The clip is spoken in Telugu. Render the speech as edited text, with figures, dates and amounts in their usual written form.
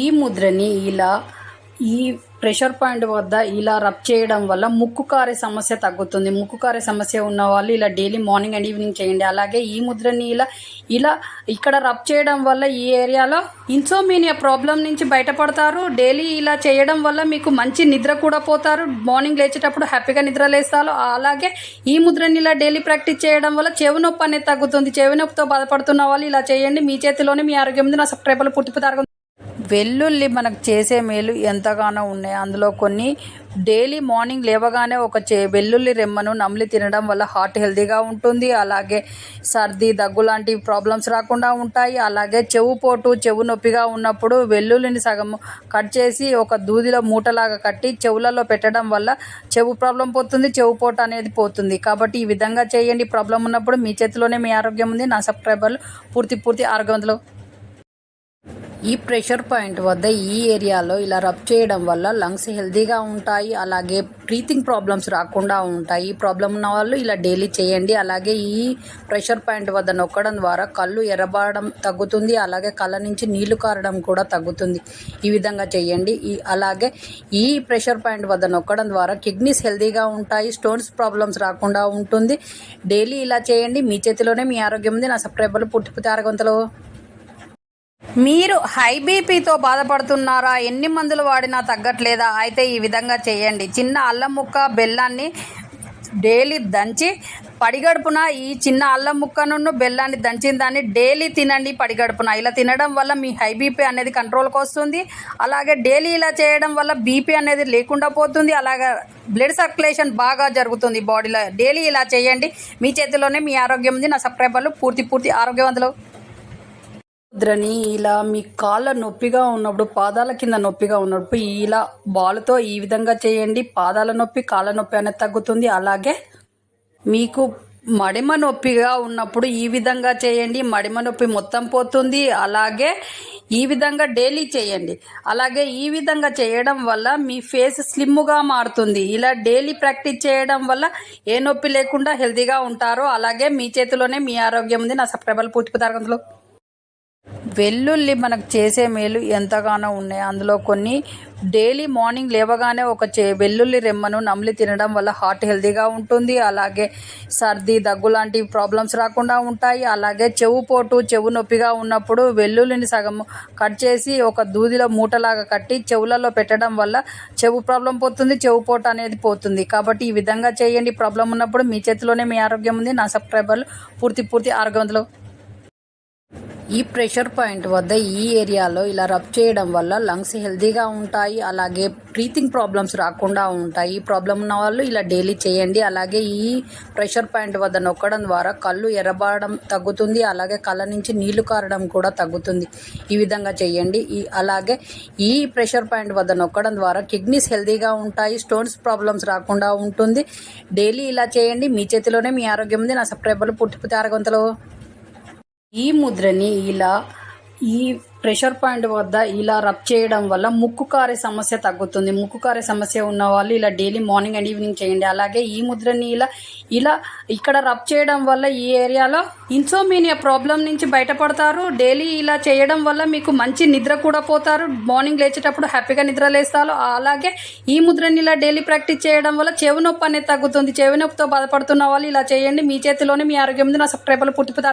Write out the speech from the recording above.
ఈ ముద్రని ఇలా ఈ ప్రెషర్ పాయింట్ వద్ద ఇలా రబ్ చేయడం వల్ల ముక్కు కారే సమస్య తగ్గుతుంది. ముక్కు కారే సమస్య ఉన్న వాళ్ళు ఇలా డైలీ మార్నింగ్ అండ్ ఈవినింగ్ చేయండి. అలాగే ఈ ముద్రని ఇలా ఇక్కడ రబ్ చేయడం వల్ల ఈ ఏరియాలో ఇన్సోమేనియా ప్రాబ్లం నుంచి బయటపడతారు. డైలీ ఇలా చేయడం వల్ల మీకు మంచి నిద్ర కూడా పోతారు. మార్నింగ్ లేచేటప్పుడు హ్యాపీగా నిద్ర లేస్తారు. అలాగే ఈ ముద్రని ఇలా డైలీ ప్రాక్టీస్ చేయడం వల్ల చెవి నొప్పి అనేది తగ్గుతుంది. చెవి నొప్పితో బాధపడుతున్న వాళ్ళు ఇలా చేయండి. మీ చేతిలోనే మీ ఆరోగ్యం ఉంది. నా సబ్స్క్రైబర్లు పుట్టిపోతారు. వెల్లుల్లి మనకు చేసే మేలు ఎంతగానో ఉన్నాయి. అందులో కొన్ని డైలీ మార్నింగ్ లేవగానే ఒక వెల్లుల్లి రెమ్మను నమిలి తినడం వల్ల హార్ట్ హెల్తీగా ఉంటుంది. అలాగే సర్ది దగ్గు లాంటి ప్రాబ్లమ్స్ రాకుండా ఉంటాయి. అలాగే చెవు నొప్పిగా ఉన్నప్పుడు వెల్లుల్లిని సగం కట్ చేసి ఒక దూదిలో మూటలాగా కట్టి చెవులలో పెట్టడం వల్ల చెవు ప్రాబ్లం పోతుంది, చెవు పోటు అనేది పోతుంది. కాబట్టి ఈ విధంగా చేయండి. ప్రాబ్లం ఉన్నప్పుడు మీ చేతిలోనే మీ ఆరోగ్యం ఉంది. నా సబ్స్క్రైబర్లు పూర్తి ఆరోగ్యవంతులు. ఈ ప్రెషర్ పాయింట్ వద్ద ఈ ఏరియాలో ఇలా రబ్ చేయడం వల్ల లంగ్స్ హెల్తీగా ఉంటాయి. అలాగే బ్రీతింగ్ ప్రాబ్లమ్స్ రాకుండా ఉంటాయి. ఈ ప్రాబ్లం ఉన్న వాళ్ళు ఇలా డైలీ చేయండి. అలాగే ఈ ప్రెషర్ పాయింట్ వద్ద నొక్కడం ద్వారా కళ్ళు ఎర్రబడడం తగ్గుతుంది. అలాగే కళ్ళ నుంచి నీళ్లు కారడం కూడా తగ్గుతుంది. ఈ విధంగా చేయండి. అలాగే ఈ ప్రెషర్ పాయింట్ వద్ద నొక్కడం ద్వారా కిడ్నీస్ హెల్తీగా ఉంటాయి. స్టోన్స్ ప్రాబ్లమ్స్ రాకుండా ఉంటుంది. డైలీ ఇలా చేయండి. మీ చేతిలోనే మీ ఆరోగ్యం ఉంది. నా సబ్స్క్రైబర్లు పుట్టిపోతే ఆరోగ్యవంతులు. మీరు హై బీపీతో బాధపడుతున్నారా? ఎన్ని మందులు వాడినా తగ్గట్లేదా? అయితే ఈ విధంగా చేయండి. చిన్న అల్లం ముక్క బెల్లాన్ని డైలీ దంచి పడిగడుపున ఈ చిన్న అల్లం ముక్కను బెల్లాన్ని దంచిన దాన్ని డైలీ తినండి పడిగడుపున. ఇలా తినడం వల్ల మీ హై బీపీ అనేది కంట్రోల్కి వస్తుంది. అలాగే డైలీ ఇలా చేయడం వల్ల బీపీ అనేది లేకుండా పోతుంది. అలాగే బ్లడ్ సర్క్యులేషన్ బాగా జరుగుతుంది బాడీలో. డైలీ ఇలా చేయండి. మీ చేతిలోనే మీ ఆరోగ్యం ఉంది. నా సబ్స్క్రైబర్లు పూర్తి ఆరోగ్యవంతులు. ముద్రని ఇలా మీ కాళ్ళ నొప్పిగా ఉన్నప్పుడు, పాదాల కింద నొప్పిగా ఉన్నప్పుడు ఇలా బాల్తో ఈ విధంగా చేయండి. పాదాల నొప్పి, కాళ్ళ నొప్పి అనేది తగ్గుతుంది. అలాగే మీకు మడిమ నొప్పిగా ఉన్నప్పుడు ఈ విధంగా చేయండి. మడిమ నొప్పి మొత్తం పోతుంది. అలాగే ఈ విధంగా డైలీ చేయండి. అలాగే ఈ విధంగా చేయడం వల్ల మీ ఫేస్ స్లిమ్గా మారుతుంది. ఇలా డైలీ ప్రాక్టీస్ చేయడం వల్ల ఏ నొప్పి లేకుండా హెల్తీగా ఉంటారు. అలాగే మీ చేతిలోనే మీ ఆరోగ్యం ఉంది. నా సబ్స్క్రైబర్లు పూర్తిపోతారు. వెల్లుల్లి మనకు చేసే మేలు ఎంతగానో ఉన్నాయి. అందులో కొన్ని డైలీ మార్నింగ్ లేవగానే ఒక వెల్లుల్లి రెమ్మను నమిలి తినడం వల్ల హార్ట్ హెల్తీగా ఉంటుంది. అలాగే సర్ది దగ్గు లాంటి ప్రాబ్లమ్స్ రాకుండా ఉంటాయి. అలాగే చెవు నొప్పిగా ఉన్నప్పుడు వెల్లుల్లిని సగం కట్ చేసి ఒక దూదిలో మూటలాగా కట్టి చెవులలో పెట్టడం వల్ల చెవు ప్రాబ్లం పోతుంది, చెవు పోటు అనేది పోతుంది. కాబట్టి ఈ విధంగా చేయండి. ప్రాబ్లం ఉన్నప్పుడు మీ చేతిలోనే మీ ఆరోగ్యం ఉంది. నా సబ్స్క్రైబర్లు పూర్తి ఆరోగ్యవంతులు. ఈ ప్రెషర్ పాయింట్ వద్ద ఈ ఏరియాలో ఇలా రబ్ చేయడం వల్ల లంగ్స్ హెల్తీగా ఉంటాయి. అలాగే బ్రీతింగ్ ప్రాబ్లమ్స్ రాకుండా ఉంటాయి. ఈ ప్రాబ్లం ఉన్న వాళ్ళు ఇలా డైలీ చేయండి. అలాగే ఈ ప్రెషర్ పాయింట్ వద్ద నొక్కడం ద్వారా కళ్ళు ఎర్రబడడం తగ్గుతుంది. అలాగే కళ్ళ నుంచి నీళ్లు కారడం కూడా తగ్గుతుంది. ఈ విధంగా చేయండి. అలాగే ఈ ప్రెషర్ పాయింట్ వద్ద నొక్కడం ద్వారా కిడ్నీస్ హెల్తీగా ఉంటాయి. స్టోన్స్ ప్రాబ్లమ్స్ రాకుండా ఉంటుంది. డైలీ ఇలా చేయండి. మీ చేతిలోనే మీ ఆరోగ్యం ఉంది. నా సబ్స్క్రైబర్లు పుట్టిపోతే ఆరోగ్యవంతులు. ఈ ముద్రని ఈ ప్రెషర్ పాయింట్ వద్ద ఇలా రబ్ చేయడం వల్ల ముక్కు కారే సమస్య తగ్గుతుంది. ముక్కు కారే సమస్య ఉన్న వాళ్ళు ఇలా డైలీ మార్నింగ్ అండ్ ఈవినింగ్ చేయండి. అలాగే ఈ ముద్రని ఇలా ఇక్కడ రబ్ చేయడం వల్ల ఈ ఏరియాలో ఇన్సోమేనియా ప్రాబ్లం నుంచి బయటపడతారు. డైలీ ఇలా చేయడం వల్ల మీకు మంచి నిద్ర కూడా పోతారు. మార్నింగ్ లేచేటప్పుడు హ్యాపీగా నిద్ర లేస్తారు. అలాగే ఈ ముద్రని ఇలా డైలీ ప్రాక్టీస్ చేయడం వల్ల చెవి నొప్పి అనేది తగ్గుతుంది. చెవి నొప్పితో బాధపడుతున్న వాళ్ళు ఇలా చేయండి. మీ చేతిలోనే మీ ఆరోగ్యం ఉంది. నా సబ్స్క్రైబర్లు పుట్టిపోతారు.